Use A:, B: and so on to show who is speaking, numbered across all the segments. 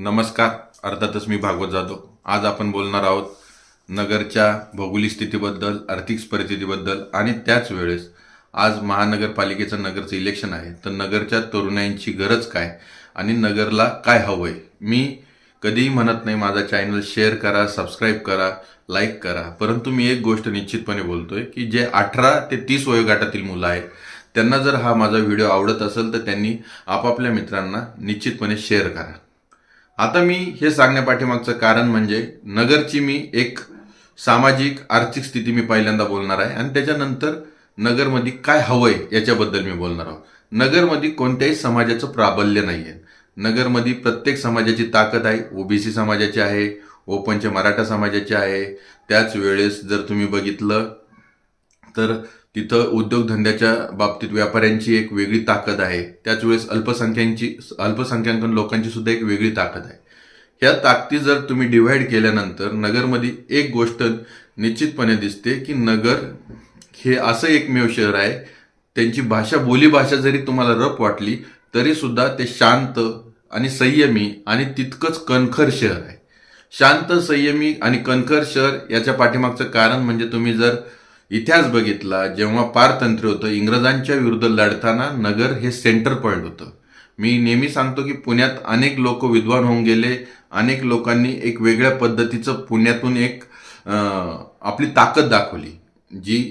A: नमस्कार. अर्थातच मी भागवत जाधव. आज आपण बोलणार आहोत नगरच्या भौगोलिक स्थितीबद्दल, आर्थिक परिस्थितीबद्दल आणि त्याच वेळेस आज महानगरपालिकेचं नगरचं इलेक्शन आहे. तर नगरच्या तरुणांची गरज काय आणि नगरला काय हवंय. मी कधीही म्हणत नाही माझा चॅनल शेअर करा, सबस्क्राईब करा, लाईक करा, परंतु मी एक गोष्ट निश्चितपणे बोलतोय की जे 18 ते 30 वयोगटातील मुलं आहेत त्यांना जर हा माझा व्हिडिओ आवडत असेल तर त्यांनी आपापल्या मित्रांना निश्चितपणे शेअर करा. आता मी हे सांगण्यापाठीमागचं कारण म्हणजे नगरची मी एक सामाजिक आर्थिक स्थिती मी पहिल्यांदा बोलणार आहे आणि त्याच्यानंतर नगरमध्ये काय हवंय याच्याबद्दल मी बोलणार आहोत. नगरमध्ये कोणत्याही समाजाचं प्राबल्य नाहीये. नगरमध्ये प्रत्येक समाजाची ताकद आहे. ओबीसी समाजाची आहे, ओपनचे मराठा समाजाची आहे. त्याच वेळेस जर तुम्ही बघितलं तर तिथं उद्योगधंद्याच्या बाबतीत व्यापाऱ्यांची एक वेगळी ताकद आहे. त्याच वेळेस अल्पसंख्याक लोकांची सुद्धा एक वेगळी ताकद आहे. ह्या ताकदी जर तुम्ही डिव्हाइड केल्यानंतर नगरमध्ये एक गोष्ट निश्चितपणे दिसते की नगर हे असं एकमेव शहर आहे, त्यांची बोलीभाषा जरी तुम्हाला रफ वाटली तरी सुद्धा ते शांत आणि संयमी आणि तितकंच कणखर शहर आहे. शांत, संयमी आणि कणखर शहर याच्या पाठीमागचं कारण म्हणजे तुम्ही जर इतिहास बघितला, जेव्हा पारतंत्र्य होतं, इंग्रजांच्या विरुद्ध लढताना नगर हे सेंटर पॉइंट होतं. मी नेहमी सांगतो की पुण्यात अनेक लोक विद्वान होऊन गेले. अनेक लोकांनी एक वेगळ्या पद्धतीचं पुण्यातून एक आपली ताकद दाखवली, जी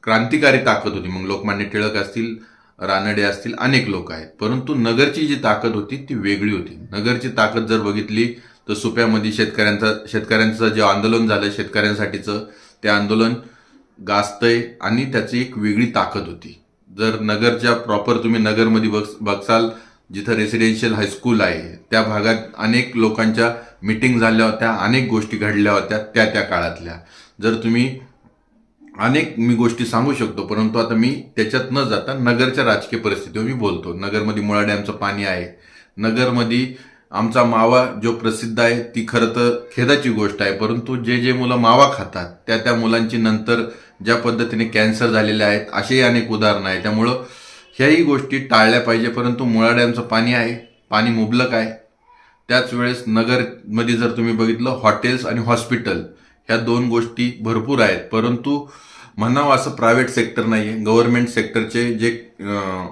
A: क्रांतिकारी ताकद होती. मग लोकमान्य टिळक असतील, रानडे असतील, अनेक लोक आहेत. परंतु नगरची जी ताकद होती ती वेगळी होती. नगरची ताकद जर बघितली तर सुप्यामध्ये शेतकऱ्यांचं जे आंदोलन झालं, शेतकऱ्यांसाठीचं ते आंदोलन गाजतंय आणि त्याची एक वेगळी ताकद होती. जर नगरच्या प्रॉपर तुम्ही नगरमध्ये बघसाल, जिथं रेसिडेन्शियल हायस्कूल आहे त्या भागात अनेक लोकांच्या मीटिंग झाल्या होत्या, अनेक गोष्टी घडल्या होत्या त्या काळातल्या. जर तुम्ही अनेक मी गोष्टी सांगू शकतो, परंतु आता मी त्याच्यात न जाता नगरच्या राजकीय परिस्थितीवर मी बोलतो. नगरमध्ये मुळा डॅमचं पाणी आहे. नगरमध्ये आमचा मावा जो प्रसिद्ध आहे ती खरं तर खेदाची गोष्ट आहे, परंतु जे मुलं मावा खातात त्या मुलांची नंतर ज्या पद्धतीने कॅन्सर झालेले आहेत असेही अनेक उदाहरणं आहेत. त्यामुळं ह्याही गोष्टी टाळल्या पाहिजे. परंतु मुळा डॅमचं पाणी आहे, पाणी मुबलक आहे. त्याच वेळेस नगरमध्ये जर तुम्ही बघितलं, हॉटेल्स आणि हॉस्पिटल ह्या दोन गोष्टी भरपूर आहेत. परंतु म्हणावं असं प्रायव्हेट सेक्टर नाहीये. गव्हर्नमेंट सेक्टरचे जे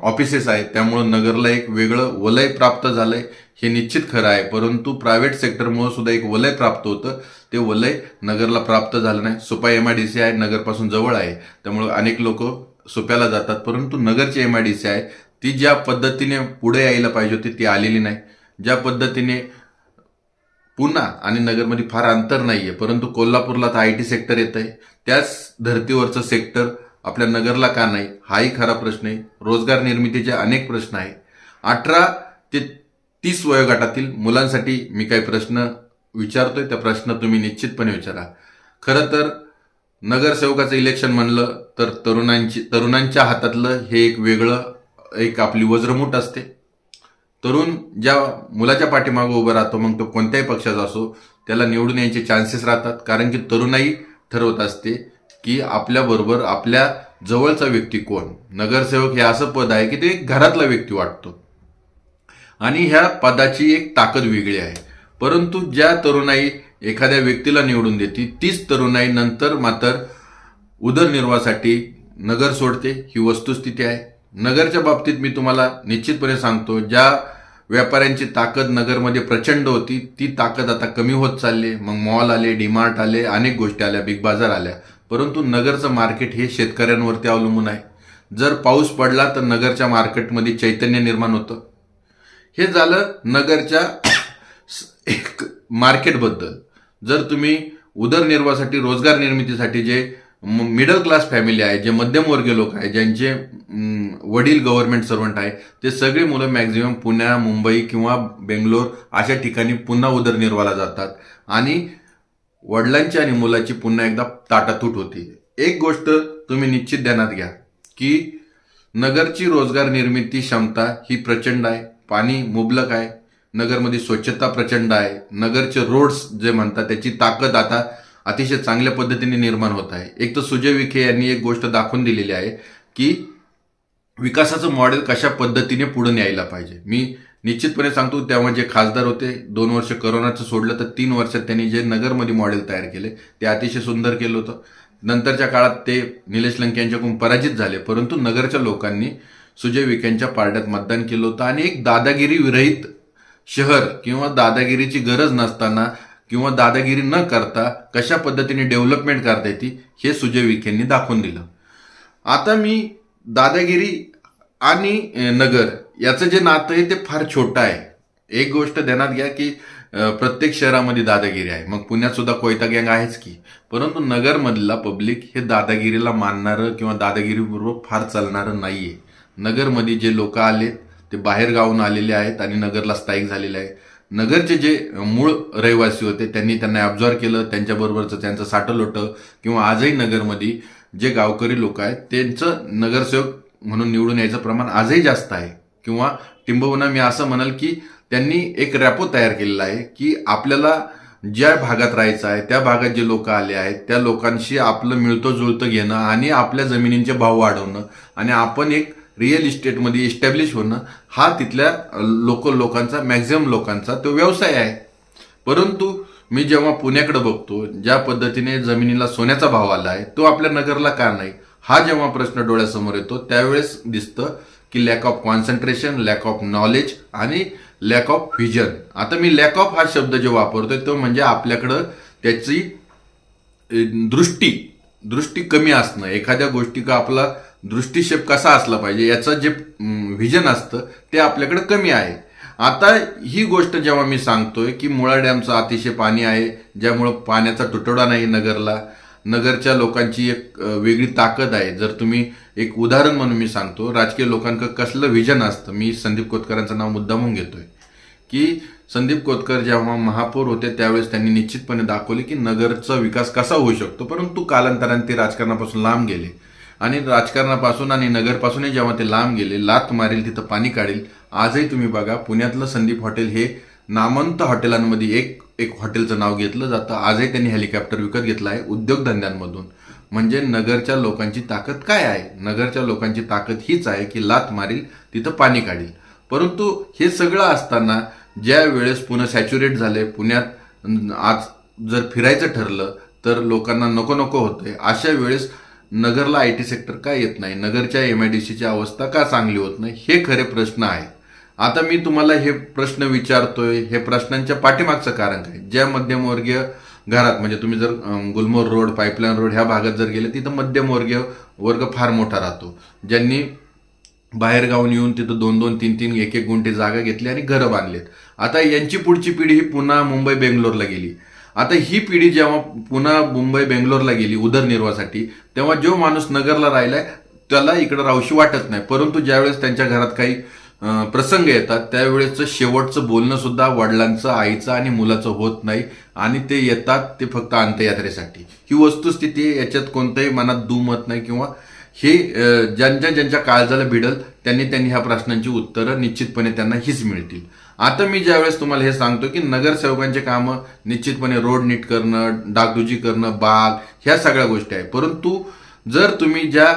A: ऑफिसेस आहेत त्यामुळं नगरला एक वेगळं वलय प्राप्त झालंय, हे निश्चित खरं आहे. परंतु प्रायव्हेट सेक्टरमुळे सुद्धा एक वलय प्राप्त होतं, ते वलय नगरला प्राप्त झालं नाही. सुपा MIDC आहे, नगरपासून जवळ आहे, त्यामुळे अनेक लोक सुप्याला जातात. परंतु नगरची MIDC आहे ती ज्या पद्धतीने पुढे यायला पाहिजे होती ती आलेली नाही. ज्या पद्धतीने पुणा आणि नगरमध्ये फार अंतर नाहीये, परंतु कोल्हापूरला तर IT सेक्टर येत आहे, त्याच धर्तीवरचं सेक्टर आपल्या नगरला का नाही, हाही खरा प्रश्न आहे. रोजगार निर्मितीचे अनेक प्रश्न आहे. 18 ते 30 वयोगटातील मुलांसाठी मी काही प्रश्न विचारतोय, त्या प्रश्न तुम्ही निश्चितपणे विचारा. खरं तर नगरसेवकाचं इलेक्शन म्हणलं तर तरुणांच्या हातातलं हे एक वेगळं एक आपली वज्रमूठ असते. तरुण ज्या मुलाच्या पाठीमागे उभं राहतो, मग तो कोणत्याही पक्षाचा असो, त्याला निवडून यायचे चान्सेस राहतात. कारण की तरुणाई ठरवत असते की आपल्याबरोबर आपल्या जवळचा व्यक्ती कोण. नगरसेवक हे असं पद आहे की ते एक घरातला व्यक्ती वाटतो आणि ह्या पदाची एक ताकद वेगळी आहे. परंतु ज्या तरुणाई एखाद्या व्यक्तीला निवडून देते तीच तरुणाई नंतर मात्र उदरनिर्वाहासाठी नगर सोडते, ही वस्तुस्थिती आहे. नगरच्या बाबतीत मी तुम्हाला निश्चितपणे सांगतो, ज्या व्यापाऱ्यांची ताकद नगरमध्ये प्रचंड होती ती ताकद आता कमी होत चालली. मग मॉल आले, डीमार्ट आले, अनेक गोष्टी आल्या, बिग बाजार आल्या. परंतु नगरचं मार्केट हे शेतकऱ्यांवरती अवलंबून आहे. जर पाऊस पडला तर नगरच्या मार्केटमध्ये चैतन्य निर्माण होतं. हे झालं नगरच्या एक मार्केटबद्दल. जर तुम्ही उदरनिर्वाहासाठी, रोजगार निर्मितीसाठी जे मिडल क्लास फॅमिली आहे, जे मध्यमवर्गीय लोक आहे, ज्यांचे वडील गव्हर्नमेंट सर्वंट आहे, ते सगळे मुलं मॅक्झिमम पुण्या, मुंबई किंवा बेंगलोर अशा ठिकाणी पुन्हा उदरनिर्वाहाला जातात आणि वडिलांची आणि मुलाची पुन्हा एकदा ताटातूट होती. एक गोष्ट तुम्ही निश्चित ध्यानात घ्या की नगरची रोजगार निर्मिती क्षमता ही प्रचंड आहे. पाणी मुबलक आहे. नगरमध्ये स्वच्छता प्रचंड आहे. नगरचे रोड्स जे म्हणतात त्याची ताकद आता अतिशय चांगल्या पद्धतीने निर्माण होत आहे. एक तर सुजय विखे यांनी एक गोष्ट दाखवून दिलेली आहे की विकासाचं मॉडेल कशा पद्धतीने पुढे न्यायला पाहिजे. मी निश्चितपणे सांगतो, तेव्हा जे खासदार होते 2 वर्ष करोनाचं सोडलं तर 3 वर्षात त्यांनी जे नगरमध्ये मॉडेल तयार केले ते अतिशय सुंदर केलं होतं. नंतरच्या काळात ते निलेश लंके यांच्याकडून पराजित झाले, परंतु नगरच्या लोकांनी सुजय विखेंच्या पारड्यात मतदान केलं होतं आणि एक दादागिरी विरहित शहर किंवा दादागिरीची गरज नसताना किंवा दादागिरी न करता कशा पद्धतीने डेव्हलपमेंट करता येते हे सुजय विखेंनी दाखवून दिलं. आता मी दादागिरी आणि नगर याचं जे नातं आहे ते फार छोटं आहे. एक गोष्ट ध्यानात घ्या की प्रत्येक शहरामध्ये दादागिरी आहे, मग पुण्यात सुद्धा कोयता गँग आहेच की, परंतु नगरमधला पब्लिक हे दादागिरीला मानणारं किंवा दादागिरीबरोबर फार चालणारं नाहीये. नगरमध्ये जे लोक आले ते बाहेर गावून आलेले आहेत आणि नगरला स्थायिक झालेले आहे. नगरचे जे मूळ रहिवासी होते त्यांना ॲब्झॉर्ब केलं, त्यांच्याबरोबरचं त्यांचं साठलोटं किंवा आजही नगरमध्ये जे गावकरी लोक आहेत त्यांचं नगरसेवक म्हणून निवडून यायचं प्रमाण आजही जास्त आहे. किंवा टिंबवुना मी असं म्हणाल की त्यांनी एक रॅपो तयार केलेला आहे की आपल्याला ज्या भागात राहायचं आहे त्या भागात जे लोक आले आहेत त्या लोकांशी आपलं मिळतं जुळतं घेणं आणि आपल्या जमिनींचे भाव वाढवणं आणि आपण एक रिअल इस्टेटमध्ये इस्टॅब्लिश होणं हा तिथल्या लोकल लोकांचा, मॅक्झिमम लोकांचा तो व्यवसाय आहे. परंतु मी जेव्हा पुण्याकडे बघतो ज्या पद्धतीने जमिनीला सोन्याचा भाव आला आहे तो आपल्या नगरला का नाही, हा जेव्हा प्रश्न डोळ्यासमोर येतो त्यावेळेस दिसतं की lack of concentration, lack of knowledge आणि लॅक ऑफ व्हिजन. आता मी लॅक ऑफ हा शब्द जो वापरतोय तो म्हणजे आपल्याकडं त्याची दृष्टी कमी असणं, एखाद्या गोष्टी का आपला दृष्टिक्षेप कसा असला पाहिजे याचं जे व्हिजन असतं ते आपल्याकडे कमी आहे. आता ही गोष्ट जेव्हा मी सांगतोय की मुळा डॅमचं अतिशय पाणी आहे ज्यामुळं पाण्याचा तुटवडा नाही नगरला, नगरच्या लोकांची एक वेगळी ताकद आहे. जर तुम्ही एक उदाहरण म्हणून मी सांगतो, राजकीय लोकांकडे कसलं व्हिजन असतं. मी संदीप कोतकरांचं नाव मुद्दामून घेतोय की संदीप कोतकर जेव्हा महापौर होते त्यावेळेस त्यांनी निश्चितपणे दाखवले की नगरचा विकास कसा होऊ शकतो, परंतु कालांतराने ते राजकारणापासून लांब गेले आणि राजकारणापासून आणि नगरपासूनही जेव्हा ते लांब गेले, लात मारेल तिथं पाणी काढेल. आजही तुम्ही बघा पुण्यातलं संदीप हॉटेल हे नामवंत हॉटेलांमध्ये एक हॉटेलचं नाव घेतलं जातं. आजही त्यांनी हेलिकॉप्टर विकत घेतला आहे उद्योगधंद्यांमधून. म्हणजे नगरच्या लोकांची ताकद काय आहे? नगरच्या लोकांची ताकद हीच आहे की लात मारील तिथं पाणी काढील. परंतु हे सगळं असताना ज्या वेळेस पुणे सॅच्युरेट झाले, पुण्यात आज जर फिरायचं ठरलं तर लोकांना नको नको होतंय, अशा वेळेस नगरला IT सेक्टर का येत नाही, नगरच्या MIDCची अवस्था का चांगली होत नाही, हे खरे प्रश्न आहेत. आता मी तुम्हाला हे प्रश्न विचारतोय, हे प्रश्नांच्या पाठीमागचं कारण काय? ज्या मध्यमवर्गीय घरात म्हणजे तुम्ही जर गुलमोहर रोड, पाईपलाईन रोड ह्या भागात जर गेले तिथं मध्यमवर्गीय वर्ग फार मोठा राहतो, ज्यांनी बाहेर गावून येऊन तिथं 2-2, 3-3, 1-1 गुंठे जागा घेतली आणि घरं बांधलीत. आता यांची पुढची पिढी ही पुन्हा मुंबई बेंगलोरला गेली. आता ही पिढी जेव्हा पुन्हा मुंबई बेंगलोरला गेली उदरनिर्वाहासाठी, तेव्हा जो माणूस नगरला राहिलाय त्याला इकडे राहूशी वाटत नाही. परंतु ज्यावेळेस त्यांच्या घरात काही प्रसंग येतात त्यावेळेसचं शेवटचं बोलणं सुद्धा वडिलांचं, आईचं आणि मुलाचं होत नाही आणि ते येतात ते फक्त अंत्ययात्रेसाठी. ही वस्तुस्थिती आहे, याच्यात कोणतंही मनात दुमत नाही किंवा हे ज्यांच्या काळजाला भिडल त्यांनी ह्या प्रश्नांची उत्तरं निश्चितपणे त्यांना हीच मिळतील. आता मी ज्यावेळेस तुम्हाला हे सांगतो की नगरसेवकांचे कामं निश्चितपणे रोड नीट करणं, डागडुजी करणं, बाग ह्या सगळ्या गोष्टी आहेत. परंतु जर तुम्ही ज्या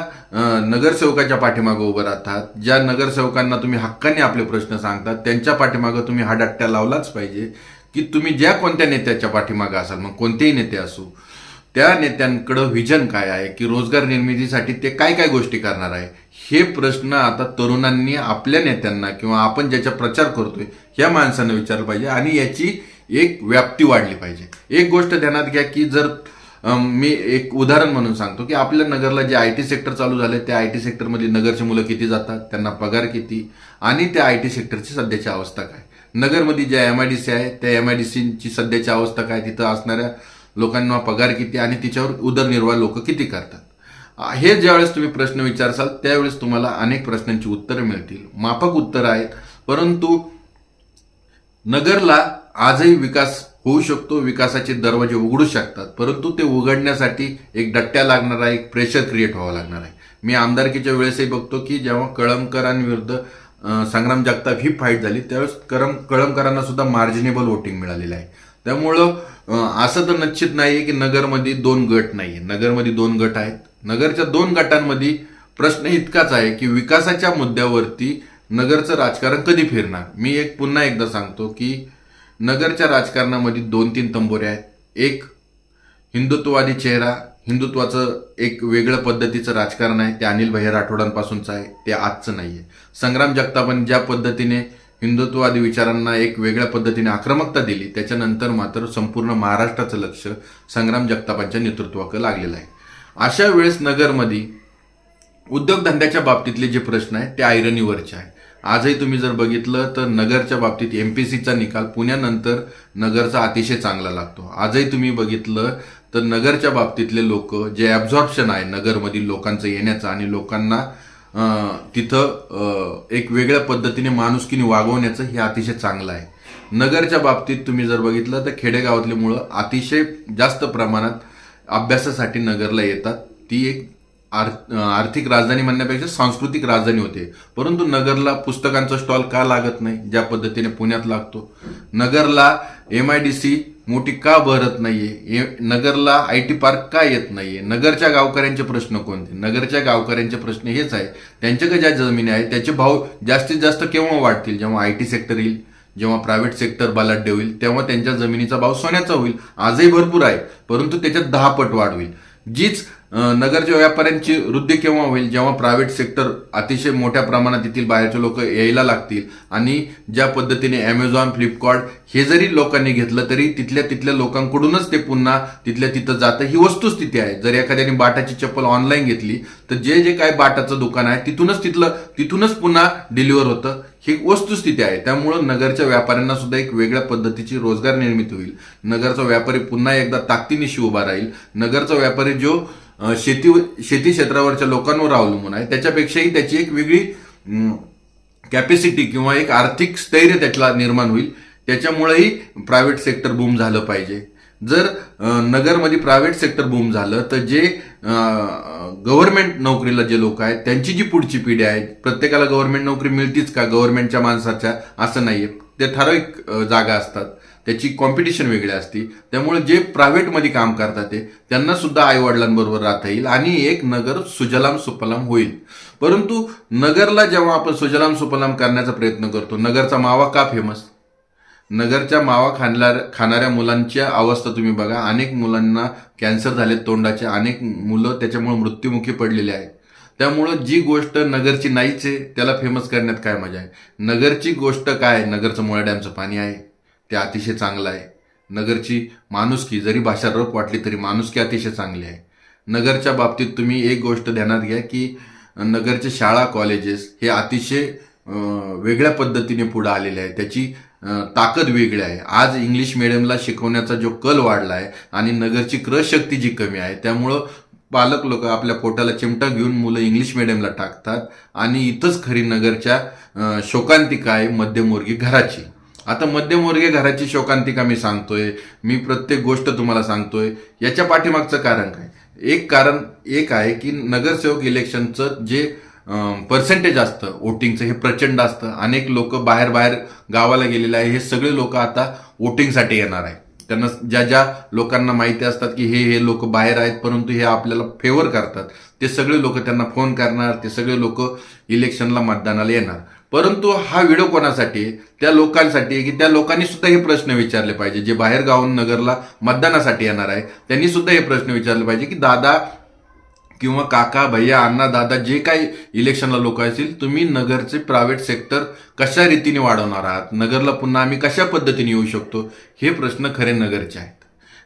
A: नगरसेवकाच्या पाठीमागं उभं राहतात, ज्या नगरसेवकांना तुम्ही हक्काने आपले प्रश्न सांगतात, त्यांच्या पाठीमागं तुम्ही हा डट्ट्या लावलाच पाहिजे की तुम्ही ज्या कोणत्या नेत्याच्या पाठीमागं असाल, मग कोणतेही नेते असू, त्या नेत्यांकडं व्हिजन काय आहे की रोजगार निर्मितीसाठी ते काय काय गोष्टी करणार आहे, हे प्रश्न आता तरुणांनी आपल्या नेत्यांना किंवा आपण ज्याचा प्रचार करतोय ह्या माणसांना विचारलं पाहिजे आणि याची एक व्याप्ती वाढली पाहिजे. एक गोष्ट ध्यानात घ्या की जर मी एक उदाहरण म्हणून सांगतो की आपल्या नगरला जे IT सेक्टर चालू झाले त्या IT सेक्टरमध्ये नगरची मुलं किती जातात, त्यांना पगार किती आणि त्या IT सेक्टरची सध्याची अवस्था काय, नगरमध्ये ज्या MIDC आहे त्या MIDCची सध्याची अवस्था काय, तिथं असणाऱ्या लोकांना पगार किती आणि तिच्यावर उदरनिर्वाह लोक किती करतात. हे ज्यावेळेस तुम्ही प्रश्न विचारसाल त्यावेळेस तुम्हाला अनेक प्रश्नांची उत्तरं मिळतील, माफक उत्तरं आहेत. परंतु नगरला आजही विकास होऊ शकतो, विकासाचे दरवाजे उघडू शकतात, परंतु ते उघडण्यासाठी एक डट्ट्या लागणार आहे, एक प्रेशर क्रिएट व्हावं लागणार आहे. मी आमदारकीच्या वेळेसही बघतो की जेव्हा कळमकरांविरुद्ध संग्राम जगताप ही फाईट झाली त्यावेळेस कळमकरांना सुद्धा मार्जिनेबल वोटिंग मिळालेलं आहे. त्यामुळं असं तर निश्चित नाहीये की नगरमध्ये 2 गट नाहीये, नगरमध्ये 2 गट आहेत. नगरच्या 2 गटांमध्ये प्रश्न इतकाच आहे की विकासाच्या मुद्द्यावरती नगरचं राजकारण कधी फिरणार? मी पुन्हा एकदा सांगतो की नगरच्या राजकारणामध्ये 2-3 तंबोरे आहेत. एक हिंदुत्ववादी चेहरा, हिंदुत्वाचं एक वेगळं पद्धतीचं राजकारण आहे, ते अनिल भैया राठोडांपासूनचं आहे, ते आजचं नाहीये. संग्राम जगतापांनी ज्या पद्धतीने हिंदुत्ववादी विचारांना एक वेगळ्या पद्धतीने आक्रमकता दिली, त्याच्यानंतर मात्र संपूर्ण महाराष्ट्राचं लक्ष संग्राम जगतापांच्या नेतृत्वाकडे लागलेलं आहे. अशा वेळेस नगरमध्ये उद्योगधंद्याच्या बाबतीतले जे प्रश्न आहेत ते ऐरणीवरचे आहे. आजही तुम्ही जर बघितलं तर नगरच्या बाबतीत एमपीसीचा निकाल पुण्यानंतर नगरचा अतिशय चांगला लागतो. आजही तुम्ही बघितलं तर नगरच्या बाबतीतले लोक जे ॲब्झॉर्प्शन आहे नगरमधील लोकांचं येण्याचं आणि लोकांना तिथं एक वेगळ्या पद्धतीने माणुसकीने वागवण्याचं हे अतिशय चांगलं आहे. नगरच्या बाबतीत तुम्ही जर बघितलं तर खेडेगावातली मुलं अतिशय जास्त प्रमाणात अभ्यासासाठी नगरला येतात. ती एक आर्थिक राजधानी म्हणण्यापेक्षा सांस्कृतिक राजधानी होते. परंतु नगरला पुस्तकांचा स्टॉल का लागत नाही ज्या पद्धतीने पुण्यात लागतो? नगरला MIDC मोठी का भरत नाहीये? नगरला IT पार्क का येत नाहीये? नगरच्या गावकऱ्यांचे प्रश्न कोणते? नगरच्या गावकऱ्यांचे प्रश्न हेच आहे, त्यांच्याकडे ज्या जमिनी आहेत त्याचे भाव जास्तीत जास्त केव्हा वाढतील? जेव्हा IT सेक्टर येईल, जेव्हा प्रायव्हेट सेक्टर बलाढ्य होईल, तेव्हा त्यांच्या जमिनीचा भाव सोन्याचा होईल. आजही भरपूर आहे, परंतु त्याच्यात 10 पट वाढ होईल. जीच नगरच्या व्यापाऱ्यांची वृद्धी केव्हा होईल? जेव्हा प्रायव्हेट सेक्टर अतिशय मोठ्या प्रमाणात येथील बाहेरचे लोक यायला लागतील. आणि ज्या पद्धतीने Amazon, फ्लिपकार्ट हे जरी लोकांनी घेतलं तरी तिथल्या लोकांकडूनच ते पुन्हा तिथल्या तिथं जातं. ही वस्तुस्थिती आहे. जर एखाद्याने बाटाची चप्पल ऑनलाईन घेतली तर जे काय बाटाचं दुकान आहे तिथूनच पुन्हा डिलिव्हर होतं. ही वस्तुस्थिती आहे. त्यामुळं नगरच्या व्यापाऱ्यांना सुद्धा एक वेगळ्या पद्धतीची रोजगार निर्मिती होईल. नगरचा व्यापारी पुन्हा एकदा ताकदीनिशी उभा राहील. नगरचा व्यापारी जो शेती क्षेत्रावरच्या लोकांवर अवलंबून आहे त्याच्यापेक्षाही त्याची एक वेगळी कॅपॅसिटी किंवा एक आर्थिक स्थैर्य त्याला निर्माण होईल. त्याच्यामुळेही प्रायव्हेट सेक्टर बूम झालं पाहिजे. जर नगरमध्ये प्रायव्हेट सेक्टर बूम झालं तर जे गव्हर्नमेंट नोकरीला जे लोक आहेत त्यांची जी पुढची पिढी आहे, प्रत्येकाला गव्हर्नमेंट नोकरी मिळतीच का गव्हर्नमेंटच्या माणसाच्या? असं नाहीये. ते ठराविक जागा असतात, त्याची कॉम्पिटिशन वेगळी असते. त्यामुळे जे प्रायव्हेटमध्ये काम करतात त्यांना सुद्धा आई वडिलांबरोबर राहता येईल आणि एक नगर सुजलाम सुफलाम होईल. परंतु नगरला जेव्हा आपण सुजलाम सुफलाम करण्याचा प्रयत्न करतो, नगरचा मावा का फेमस? नगरच्या मावा खाणाऱ्या मुलांच्या अवस्था तुम्ही बघा. अनेक मुलांना कॅन्सर झाले तोंडाचे, अनेक मुलं त्याच्यामुळे मृत्युमुखी पडलेले आहेत. त्यामुळं जी गोष्ट नगरची नाहीच आहे त्याला फेमस करण्यात काय मजा आहे? नगरची गोष्ट काय? नगरचं मुळा डॅमचं पाणी आहे, ते अतिशय चांगलं आहे. नगरची माणुसकी, जरी भाषा रफ वाटली तरी माणुसकी अतिशय चांगली आहे. नगरच्या बाबतीत तुम्ही एक गोष्ट ध्यानात घ्या की नगरचे शाळा कॉलेजेस हे अतिशय वेगळ्या पद्धतीने पुढे आलेले आहे. त्याची ताकद वेगळी आहे. आज इंग्लिश मिडियमला शिकवण्याचा जो कल वाढला आहे आणि नगरची क्रयशक्ती जी कमी आहे त्यामुळं पालक लोक आपल्या पोटाला चिमटा घेऊन मुलं इंग्लिश मिडियमला टाकतात. आणि इथंच खरी नगरच्या शोकांतिका आहे मध्यमवर्गीय घराची. आता मध्यमवर्गीय घराची शोकांतिका मी सांगतोय, मी प्रत्येक गोष्ट तुम्हाला सांगतोय. याच्या पाठीमागचं कारण काय? एक आहे की नगरसेवक इलेक्शनचं जे पर्सेंटेज असतं वोटिंगचं हे प्रचंड असतं. अनेक लोक बाहेर गावाला गेलेले आहे. हे सगळे लोक आता वोटिंगसाठी येणार आहे. त्यांना ज्या लोकांना माहिती असतात की हे लोक बाहेर आहेत परंतु हे आपल्याला फेवर करतात, ते सगळे लोक त्यांना फोन करणार, ते सगळे लोक इलेक्शनला मतदानाला येणार. परंतु हा व्हिडिओ कोणासाठी? त्या लोकांसाठी की त्या लोकांनी सुद्धा हे प्रश्न विचारले पाहिजे. जे बाहेर गावून नगरला मतदानासाठी येणार आहे त्यांनी सुद्धा हे प्रश्न विचारले पाहिजे की दादा किंवा काका, भैया, अण्णा, दादा जे काही इलेक्शनला लोक असतील, तुम्ही नगरचे प्रायव्हेट सेक्टर कशा रीतीने वाढवणार आहात? नगरला पुन्हा आम्ही कशा पद्धतीने येऊ शकतो? हे प्रश्न खरे नगरचे आहेत.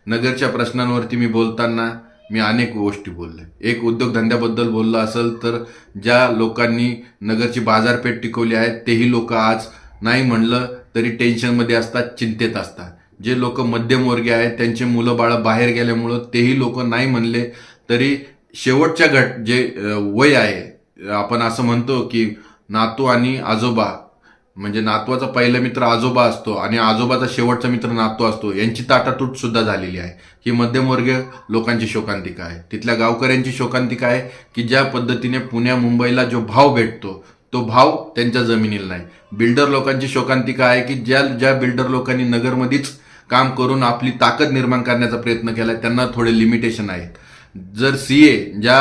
A: नगरच्या प्रश्नांवरती मी बोलताना मी अनेक गोष्टी बोलले. एक उद्योगधंद्याबद्दल बोललं असेल तर ज्या लोकांनी नगरची बाजारपेठ टिकवली आहे तेही लोक आज नाही म्हणलं तरी टेन्शनमध्ये असतात, चिंतेत असतात. जे लोक मध्यमवर्गीय आहेत त्यांचे मुलं बाळं बाहेर गेल्यामुळं तेही लोक नाही म्हणले तरी शेवटच्या जे वय आहे, आपण असं म्हणतो की नातू आणि आजोबा, म्हणजे नातवाचा पहिला मित्र आजोबा असतो आणि आजोबाचा शेवटचा मित्र नातू असतो, यांची ताटातूट सुद्धा झालेली आहे. ही मध्यमवर्गीय लोकांची शोकांतिका आहे. तिथल्या गावकऱ्यांची शोकांतिका आहे की ज्या पद्धतीने पुण्या मुंबईला जो भाव भेटतो तो भाव त्यांच्या जमिनीला नाही. बिल्डर लोकांची शोकांतिका आहे की ज्या बिल्डर लोकांनी नगरमध्येच काम करून आपली ताकद निर्माण करण्याचा प्रयत्न केला त्यांना थोडे लिमिटेशन आहेत. जर CA ज्या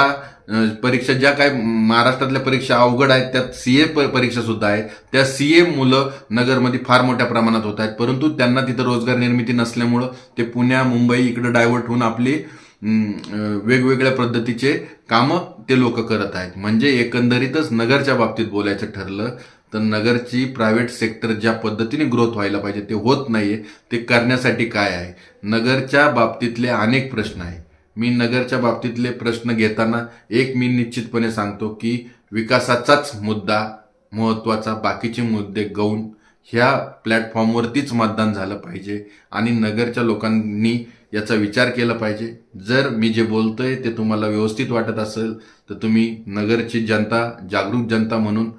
A: परीक्षा ज्या काय महाराष्ट्रातल्या परीक्षा अवघड आहेत त्यात सीए परीक्षा सुद्धा आहे. त्या सीए मुलं नगरमध्ये फार मोठ्या प्रमाणात होत आहेत, परंतु त्यांना तिथं रोजगार निर्मिती नसल्यामुळं ते पुण्या मुंबई इकडे डायव्हर्ट होऊन आपली वेगवेगळ्या पद्धतीचे कामं ते लोक करत आहेत. म्हणजे एकंदरीतच नगरच्या बाबतीत बोलायचं ठरलं तर नगरची प्रायव्हेट सेक्टर ज्या पद्धतीने ग्रोथ व्हायला पाहिजे ते होत नाहीये. ते करण्यासाठी काय आहे, नगरच्या बाबतीतले अनेक प्रश्न आहे. मी नगरच्या बाबतीतले प्रश्न घेताना एक मी निश्चितपणे सांगतो की विकासाचाच मुद्दा महत्वाचा, बाकीचे मुद्दे गौण. ह्या प्लॅटफॉर्मवरतीच मतदान झालं पाहिजे आणि नगरच्या लोकांनी याचा विचार केला पाहिजे. जर मी जे बोलतोय ते तुम्हाला व्यवस्थित वाटत असेल तर तुम्ही नगरची जनता, जागरूक जनता म्हणून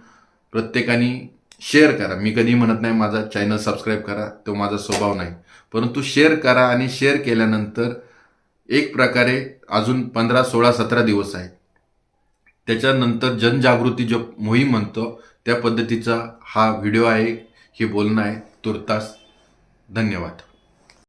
A: प्रत्येकाने शेअर करा. मी कधी म्हणत नाही माझा चॅनल सबस्क्राईब करा, तो माझा स्वभाव नाही, परंतु शेअर करा. आणि शेअर केल्यानंतर एक प्रकारे अजून 15, 16, 17 दिवस आहेत, त्याच्यानंतर जनजागृती जो मोहीम म्हणतो त्या पद्धतीचा हा व्हिडिओ आहे, हे बोलणं आहे तुर्तास. धन्यवाद.